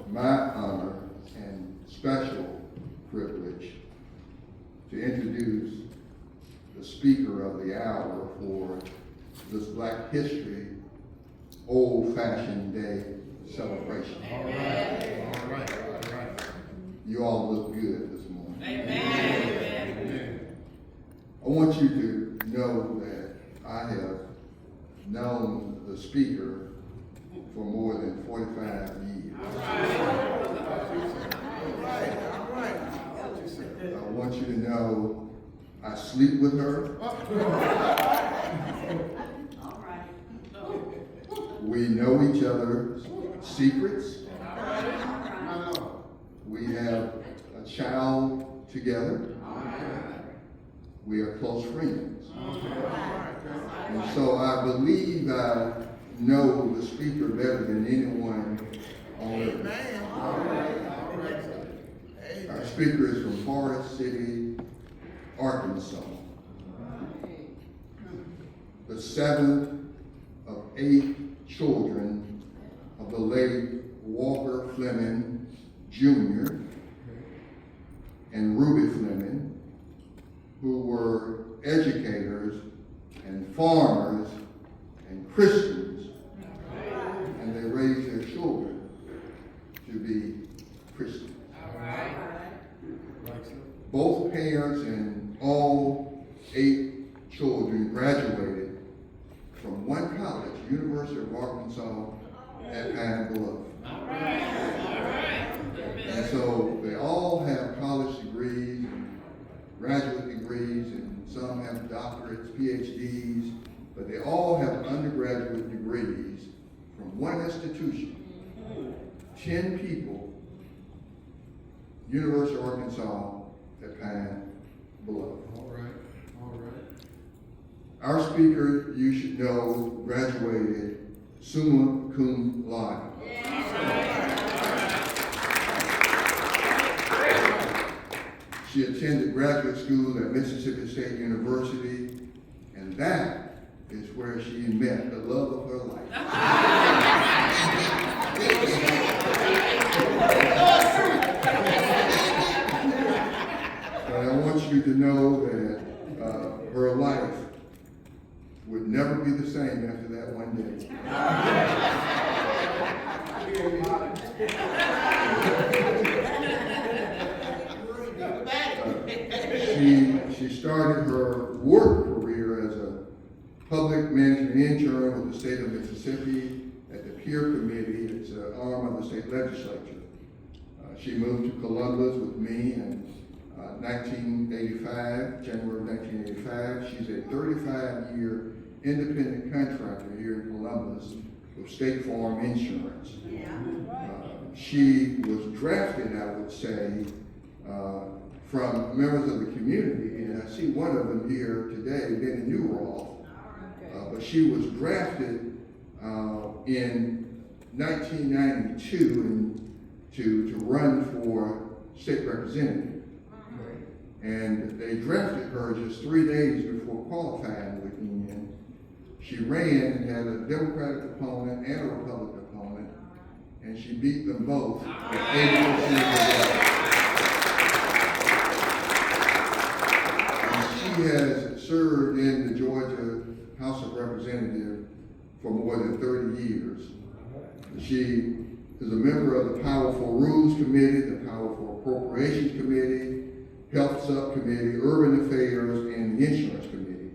my honor and special privilege to introduce the speaker of the hour for this Black History Old-Fashioned Day celebration. Amen. All right. You all look good this morning. Amen. I want you to know that I have known the speaker for more than 45 years. I want you to know I sleep with her. We know each other's secrets. We have a child together. We are close friends. And so I believe I know the speaker better than anyone on earth. Our speaker is from Forest City, Arkansas. The seventh of 8 children of the late Walker Fleming Jr. and Ruby Fleming, who were educators and farmers and Christians, and they raised their children to be Christians. Both parents and all 8 children graduated from one college, University of Arkansas at Pine Bluff. And so they all have college degrees, and graduate degrees, and some have doctorates, PhDs, but they all have undergraduate degrees from one institution. 10 people, University of Arkansas at Pine Bluff. All right. Our speaker, you should know, graduated summa cum laude. She attended graduate school at Mississippi State University, and that is where she met the love of her life. But I want you to know that her life would never be the same after that one day. She started her work career as a public management intern with the state of Mississippi at the Peer Committee. It's an arm of the state legislature. She moved to Columbus with me in 1985, January of 1985. She's a 35-year independent contractor here in Columbus with State Farm Insurance. She was drafted, I would say, from members of the community, and I see one of them here today, Benny Newroth. But she was drafted in 1992 to run for state representative. And they drafted her just 3 days before qualifying with me. And she ran and had a Democratic opponent and a Republican opponent, and she beat them both with 80% of the vote. She has served in the Georgia House of Representatives for more than 30 years. She is a member of the Powerful Rules Committee, the Powerful Appropriations Committee, Health Subcommittee, Urban Affairs, and the Insurance Committee.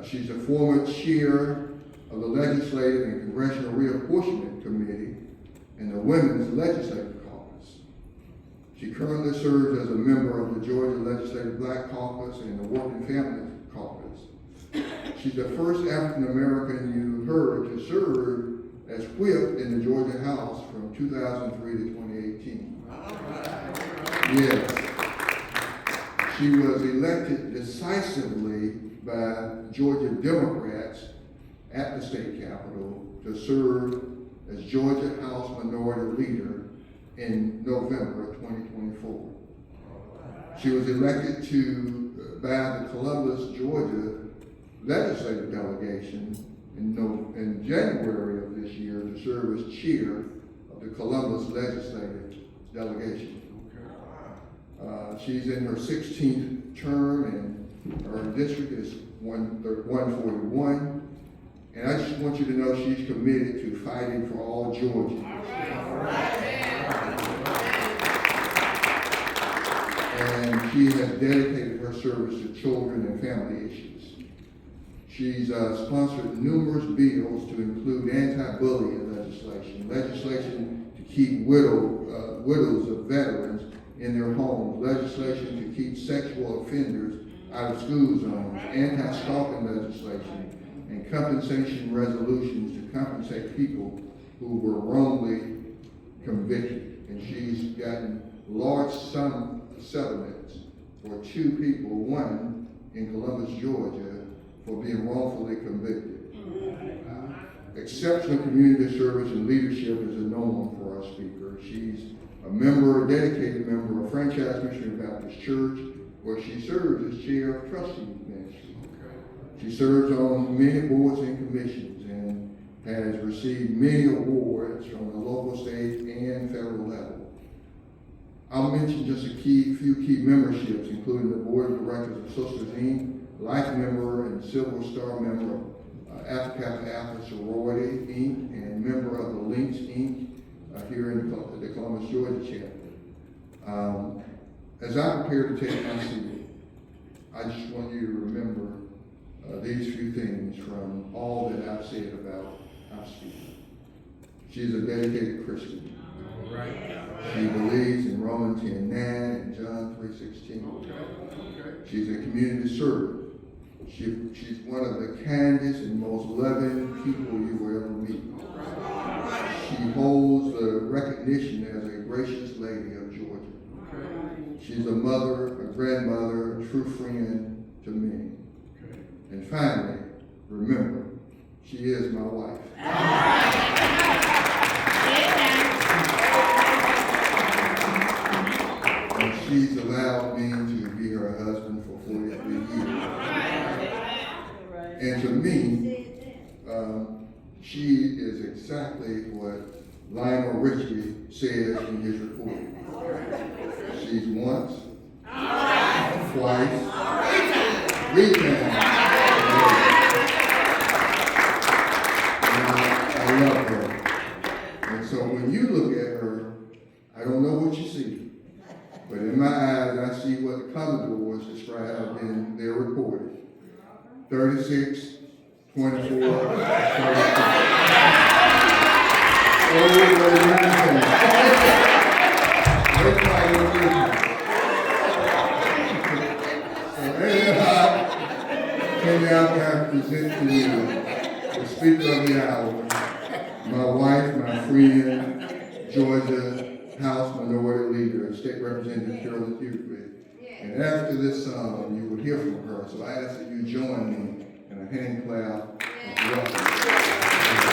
She's a former chair of the Legislative and Congressional Reapportionment Committee and the Women's Legislative Caucus. She currently serves as a member of the Georgia Legislative Black Caucus and the Working Family Caucus. She's the first African American you heard to serve as whip in the Georgia House from 2003 to 2018. Yes. She was elected decisively by Georgia Democrats at the state capitol to serve as Georgia House Minority Leader in November of 2024. She was elected by the Columbus, Georgia legislative delegation in January of this year to serve as chair of the Columbus legislative delegation. She's in her 16th term, and her district is 141. And I just want you to know she's committed to fighting for all Georgians. And she has dedicated her service to children and family issues. She's sponsored numerous bills to include anti-bullying legislation to keep widows of veterans in their homes, legislation to keep sexual offenders out of school zones, anti-stalking legislation, and compensation resolutions to compensate people who were wrongly convicted. And she's gotten large settlements for 2 people, one in Columbus, Georgia, for being wrongfully convicted. Exceptional community service and leadership is a norm for our speaker. She's a dedicated member of Franchise Missionary Baptist Church, where she serves as chair of trustee ministry. She serves on many boards and commissions and has received many awards from the local, state, and federal level. I'll mention just a few key memberships, including the Board of Directors of Sisters, Inc., Life member and Silver Star member of Alpha Kappa Alpha Sorority, Inc., and member of the Links, Inc., here in the Columbus, Georgia chapter. As I prepare to take my seat, I just want you to remember these few things from all that I've said about our speaker. She's a dedicated Christian. She believes in Romans 10:9 and John 3:16. She's a community servant. She's one of the kindest and most loving people you will ever meet. She holds the recognition as a gracious lady of Georgia. She's a mother, a grandmother, a true friend to me. And finally, remember, she is my wife. And she's allowed me to be her husband for 43 years. And to me, she is exactly what Lionel Richie says in his report. She's once, twice, 3 times. I love her. And so when you look at her, I don't know what you see, but in my eyes, I see what the Commodores described in their report. 36, 24, 35. I present to you the Speaker of the Hour, my wife, my friend, Georgia House Minority Leader, State Representative Carolyn Hughley. And after this song, you will hear from her. So I ask that you join me in a hand clap of welcome.